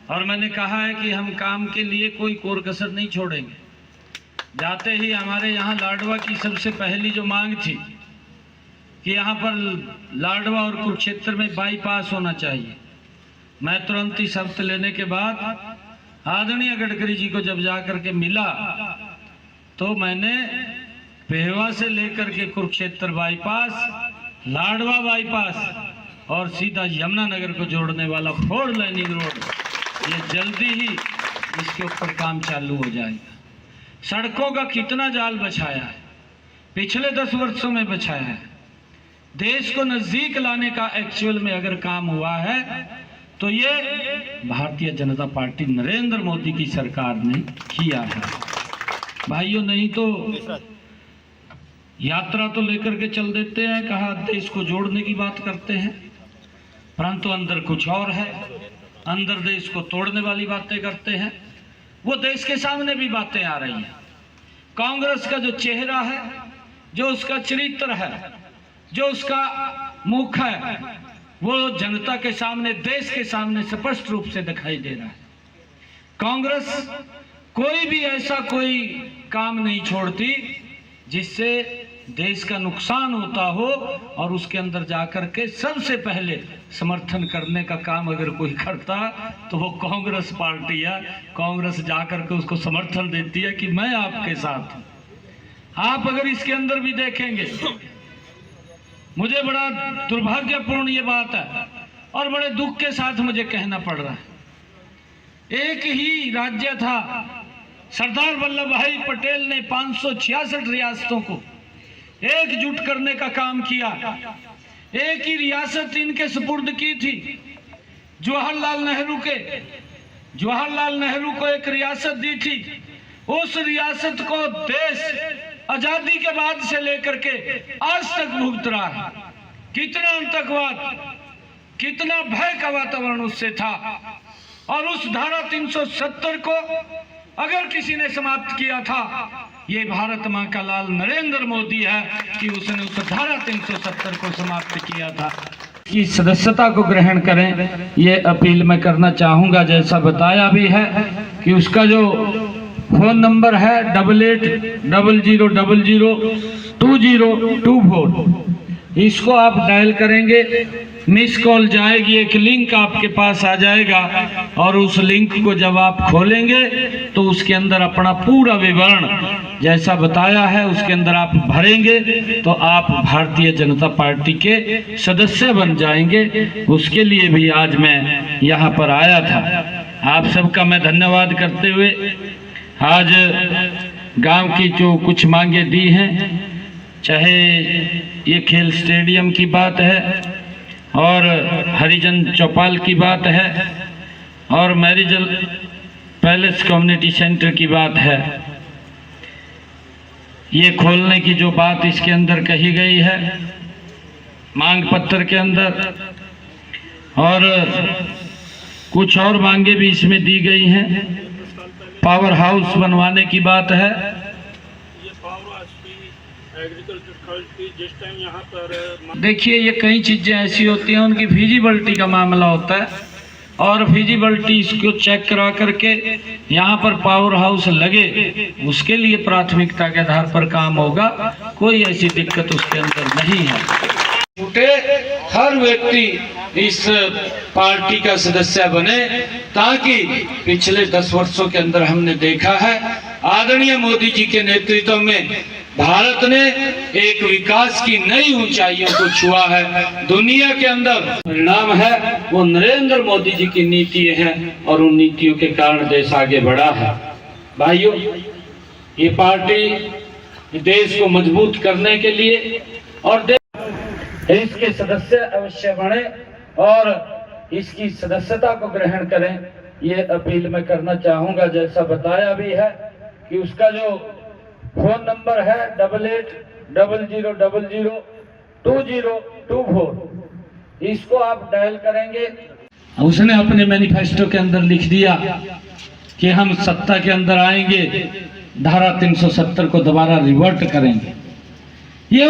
और मैंने कहा है कि हम काम के लिए कोई कोर कसर नहीं छोड़ेंगे। जाते ही हमारे यहाँ लाडवा की सबसे पहली जो मांग थी कि यहाँ पर लाडवा और कुरुक्षेत्र में बाईपास होना चाहिए, मैं तुरंत ही शब्द लेने के बाद आदरणीय गडकरी जी को जब जाकर के मिला तो मैंने पेहवा से लेकर के कुरुक्षेत्र बाईपास, लाडवा बाईपास और सीधा यमुनानगर को जोड़ने वाला 4 लाइनिंग रोड, ये जल्दी ही इसके ऊपर काम चालू हो जाएगा। सड़कों का कितना जाल बिछाया है, पिछले 10 वर्षों में बिछाया है। देश को नजदीक लाने का एक्चुअल में अगर काम हुआ है तो ये भारतीय जनता पार्टी नरेंद्र मोदी की सरकार ने किया है। भाइयों, नहीं तो यात्रा तो लेकर के चल देते हैं, कहा देश को जोड़ने की बात करते हैं, परंतु अंदर कुछ और है। अंदर देश को तोड़ने वाली बातें करते हैं। वो देश के सामने भी बातें आ रही हैं। कांग्रेस का जो चेहरा है, जो उसका चरित्र है, जो उसका मुख है, वो जनता के सामने, देश के सामने स्पष्ट रूप से दिखाई दे रहा है। कांग्रेस कोई भी ऐसा कोई काम नहीं छोड़ती जिससे देश का नुकसान होता हो, और उसके अंदर जाकर के सबसे पहले समर्थन करने का काम अगर कोई करता तो वो कांग्रेस पार्टी है। कांग्रेस जाकर के उसको समर्थन देती है कि मैं आपके साथ हूं। आप अगर इसके अंदर भी देखेंगे, मुझे बड़ा दुर्भाग्यपूर्ण ये बात है और बड़े दुख के साथ मुझे कहना पड़ रहा है। एक ही राज्य था, सरदार वल्लभ भाई पटेल ने 566 रियासतों को एकजुट करने का काम किया। एक ही रियासत इनके सुपुर्द की थी, जवाहरलाल नेहरू को एक रियासत दी थी। उस रियासत को देश आजादी के बाद से लेकर के आज तक भुगत रहा है। कितना आतंकवाद, कितना भय का वातावरण उससे था, और उस धारा 370 को अगर किसी ने समाप्त किया था, ये भारत मां का लाल नरेंद्र मोदी है कि उसने उस धारा 370 को समाप्त किया था। कि सदस्यता को ग्रहण करें, ये अपील मैं करना चाहूंगा। जैसा बताया भी है कि उसका जो फोन नंबर है 8800002024, इसको आप डायल करेंगे, मिस कॉल जाएगी, एक लिंक आपके पास आ जाएगा, और उस लिंक को जब आप खोलेंगे तो उसके अंदर अपना पूरा विवरण जैसा बताया है उसके अंदर आप भरेंगे तो आप भारतीय जनता पार्टी के सदस्य बन जाएंगे। उसके लिए भी आज मैं यहाँ पर आया था। आप सबका मैं धन्यवाद करते हुए आज गांव की जो कुछ मांगे दी हैं, चाहे ये खेल स्टेडियम की बात है और हरिजन चौपाल की बात है और मैरिजल पैलेस कम्युनिटी सेंटर की बात है, ये खोलने की जो बात इसके अंदर कही गई है मांग पत्र के अंदर, और कुछ और मांगे भी इसमें दी गई हैं। पावर हाउस बनवाने की बात है। देखिए, ये कई चीजें ऐसी होती हैं, उनकी फिजिबिलिटी का मामला होता है, और फिजिबिलिटी इसको चेक करा करके यहाँ पर पावर हाउस लगे, उसके लिए प्राथमिकता के आधार पर काम होगा। कोई ऐसी दिक्कत उसके अंदर नहीं है। हर व्यक्ति इस पार्टी का सदस्य बने, ताकि पिछले 10 वर्षों के अंदर हमने देखा है आदरणीय मोदी जी के नेतृत्व में भारत ने एक विकास की नई ऊंचाइयों को छुआ है। दुनिया के अंदर परिणाम है वो नरेंद्र मोदी जी की नीति है, और उन नीतियों के कारण देश आगे बढ़ा है। भाइयों, ये पार्टी देश को मजबूत करने के लिए और इसके सदस्य अवश्य बने और इसकी सदस्यता को ग्रहण करें, ये अपील मैं करना चाहूंगा। जैसा बताया भी है कि उसका जो फोन नंबर है 8800002024, इसको आप डायल करेंगे। उसने अपने मैनिफेस्टो के अंदर लिख दिया कि हम सत्ता के अंदर आएंगे, धारा 370 को दोबारा रिवर्ट करेंगे। ये